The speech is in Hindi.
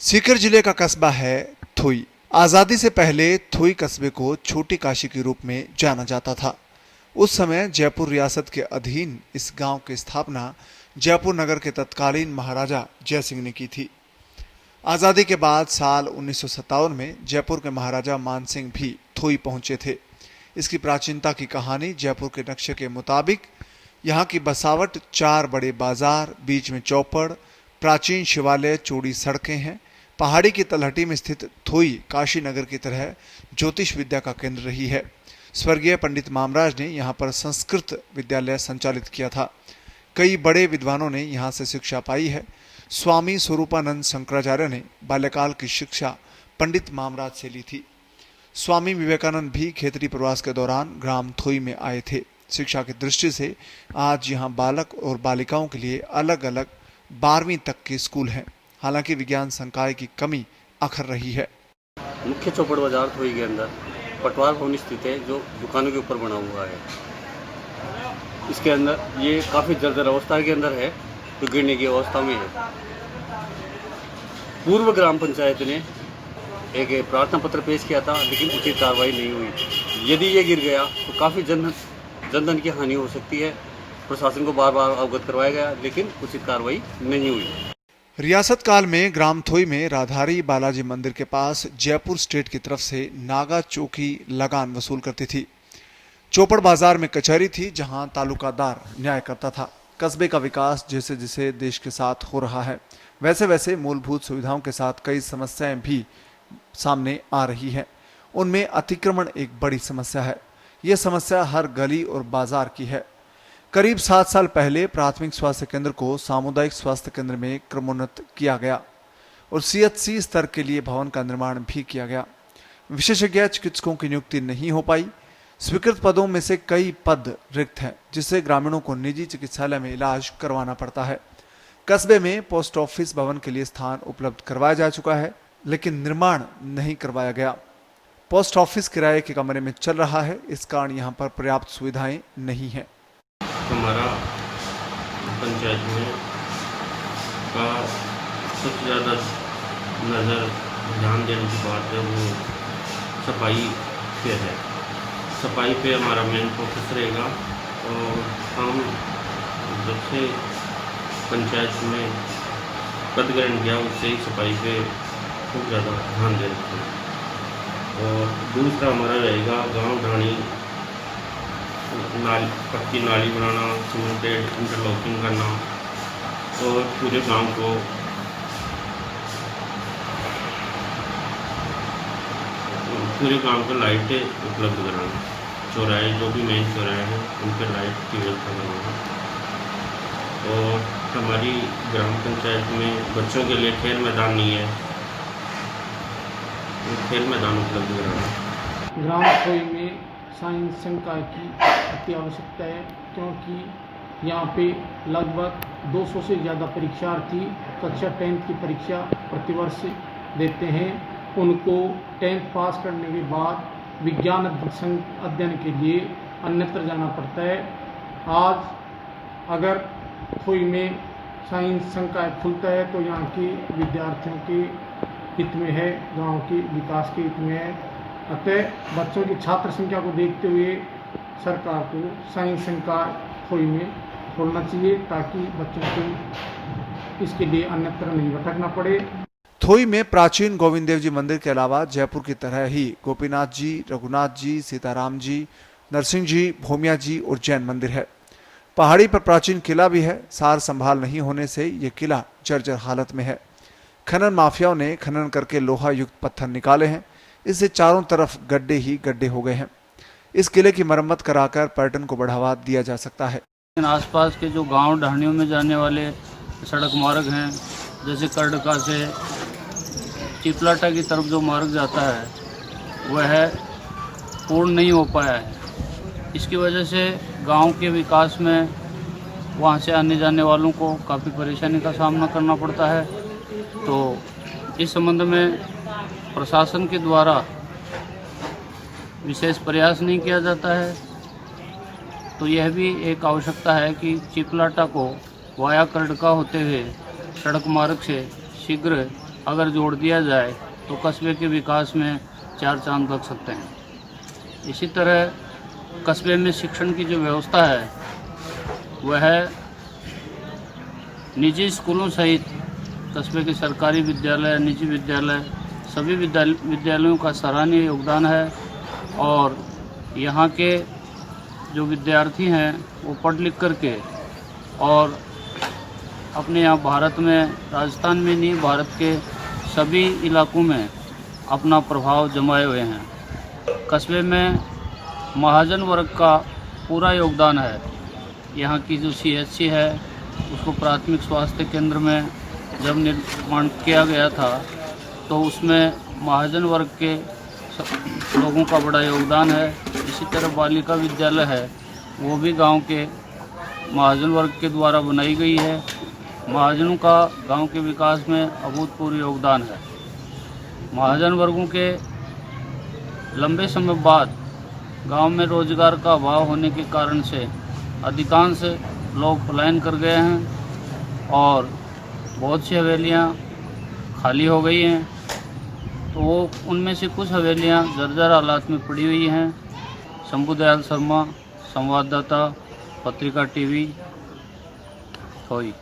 सीकर जिले का कस्बा है थोई। आज़ादी से पहले थोई कस्बे को छोटी काशी के रूप में जाना जाता था। उस समय जयपुर रियासत के अधीन इस गांव की स्थापना जयपुर नगर के तत्कालीन महाराजा जयसिंह ने की थी। आज़ादी के बाद साल 1957 में जयपुर के महाराजा मानसिंह भी थोई पहुंचे थे। इसकी प्राचीनता की कहानी जयपुर के नक्शे के मुताबिक यहाँ की बसावट 4 बड़े बाजार, बीच में चौपड़, प्राचीन शिवालय, चौड़ी सड़कें हैं। पहाड़ी की तलहटी में स्थित थोई काशी नगर की तरह ज्योतिष विद्या का केंद्र रही है। स्वर्गीय पंडित मामराज ने यहाँ पर संस्कृत विद्यालय संचालित किया था। कई बड़े विद्वानों ने यहाँ से शिक्षा पाई है। स्वामी स्वरूपानंद शंकराचार्य ने बाल्यकाल की शिक्षा पंडित मामराज से ली थी। स्वामी विवेकानंद भी खेतरी प्रवास के दौरान ग्राम थोई में आए थे। शिक्षा की दृष्टि से आज यहाँ बालक और बालिकाओं के लिए अलग अलग 12वीं तक के स्कूल हैं। हालांकि विज्ञान संकाय की कमी अखर रही है। मुख्य चौपड़ बाजार थोई के अंदर पटवार भवन स्थित है, जो दुकानों के ऊपर बना हुआ है। इसके अंदर ये काफ़ी जर्जर अवस्था के अंदर है, तो गिरने की अवस्था में है। पूर्व ग्राम पंचायत ने एक प्रार्थना पत्र पेश किया था, लेकिन उचित कार्रवाई नहीं हुई। यदि ये गिर गया तो काफ़ी जनधन की हानि हो सकती है। प्रशासन को बार बार अवगत करवाया गया, लेकिन उचित कार्रवाई नहीं हुई। रियासत काल में ग्राम थोई में राधारी बालाजी मंदिर के पास जयपुर स्टेट की तरफ से नागा चौकी लगान वसूल करती थी। चौपड़ बाजार में कचहरी थी, जहां तालुकादार न्याय करता था। कस्बे का विकास जैसे जैसे देश के साथ हो रहा है, वैसे वैसे मूलभूत सुविधाओं के साथ कई समस्याएं भी सामने आ रही हैं। उनमें अतिक्रमण एक बड़ी समस्या है। यह समस्या हर गली और बाजार की है। करीब 7 साल पहले प्राथमिक स्वास्थ्य केंद्र को सामुदायिक स्वास्थ्य केंद्र में क्रमोन्नत किया गया और CHC स्तर के लिए भवन का निर्माण भी किया गया। विशेषज्ञ चिकित्सकों की नियुक्ति नहीं हो पाई। स्वीकृत पदों में से कई पद रिक्त हैं, जिससे ग्रामीणों को निजी चिकित्सालय में इलाज करवाना पड़ता है। कस्बे में पोस्ट ऑफिस भवन के लिए स्थान उपलब्ध करवाया जा चुका है, लेकिन निर्माण नहीं करवाया गया। पोस्ट ऑफिस किराए के कमरे में चल रहा है, इस कारण यहाँ पर पर्याप्त सुविधाएं नहीं हैं। हमारा पंचायत में का सबसे ज़्यादा नज़र ध्यान देने की बात है वो सफाई पे है। सफाई पे हमारा मेन फोकस रहेगा और हम जब से पंचायत में पद ग्रहण किया उससे ही सफाई पे खूब ज़्यादा ध्यान दे रहे हैं। और दूसरा हमारा रहेगा गांव ढाणी पक्की नाली बनाना, सीमेंटेड इंटरलॉकिंग करना और पूरे गांव को लाइटें उपलब्ध कराना। चौराहे जो भी मेन चौराहे हैं उन पर लाइट की व्यवस्था करवाना। और हमारी ग्राम पंचायत में बच्चों के लिए खेल मैदान नहीं है, खेल मैदान उपलब्ध कराना। ग्राम थोई में साइंस संकाय की अति आवश्यकता है, क्योंकि यहाँ पे लगभग 200 से ज़्यादा परीक्षार्थी कक्षा 10th की परीक्षा प्रतिवर्ष देते हैं। उनको 10th पास करने के बाद विज्ञान अध्ययन के लिए अन्यत्र जाना पड़ता है। आज अगर थोई में साइंस संकाय खुलता है तो यहाँ के विद्यार्थियों के हित में है, गांव के विकास के हित में है। अतः बच्चों की छात्र संख्या को देखते हुए सरकार को साइंस संकाय थोई में खोलना चाहिए, ताकि बच्चों को इसके लिए अन्यत्र नहीं भटकना पड़े। थोई में प्राचीन गोविंद देव जी मंदिर के अलावा जयपुर की तरह ही गोपीनाथ जी, रघुनाथ जी, सीताराम जी, नरसिंह जी, भूमिया जी और जैन मंदिर है। पहाड़ी पर प्राचीन किला भी है। सार संभाल नहीं होने से ये किला जर्जर हालत में है। खनन माफियाओं ने खनन करके लोहा युक्त पत्थर निकाले हैं। इससे चारों तरफ गड्ढे ही गड्ढे हो गए हैं। इस किले की मरम्मत कराकर पर्यटन को बढ़ावा दिया जा सकता है। आसपास के जो गांव ढाणियों में जाने वाले सड़क मार्ग हैं, जैसे कर्डका से चिपलाटा की तरफ जो मार्ग जाता है वह पूर्ण नहीं हो पाया है। इसकी वजह से गांव के विकास में वहां से आने जाने वालों को काफ़ी परेशानी का सामना करना पड़ता है। तो इस संबंध में प्रशासन के द्वारा विशेष प्रयास नहीं किया जाता है। तो यह भी एक आवश्यकता है कि चिपलाटा को वाया कर्डका होते हुए सड़क मार्ग से शीघ्र अगर जोड़ दिया जाए तो कस्बे के विकास में 4 चांद लग सकते हैं। इसी तरह कस्बे में शिक्षण की जो व्यवस्था है वह निजी स्कूलों सहित कस्बे के सरकारी विद्यालय, निजी विद्यालय, सभी विद्यालयों का सराहनीय योगदान है। और यहाँ के जो विद्यार्थी हैं वो पढ़ लिख करके और अपने यहाँ भारत में, राजस्थान में नहीं, भारत के सभी इलाकों में अपना प्रभाव जमाए हुए हैं। कस्बे में महाजन वर्ग का पूरा योगदान है। यहाँ की जो CHC है उसको प्राथमिक स्वास्थ्य केंद्र में जब निर्माण किया गया था तो उसमें महाजन वर्ग के लोगों का बड़ा योगदान है। इसी तरह बालिका विद्यालय है वो भी गांव के महाजन वर्ग के द्वारा बनाई गई है। महाजनों का गांव के विकास में अभूतपूर्व योगदान है। महाजन वर्गों के लंबे समय बाद गांव में रोजगार का अभाव होने के कारण से अधिकांश लोग पलायन कर गए हैं और बहुत सी हवेलियां खाली हो गई हैं। तो वो उनमें से कुछ हवेलियां जर्जर हालात में पड़ी हुई हैं। शंभू दयाल शर्मा, संवाददाता, पत्रिका TV, थोई।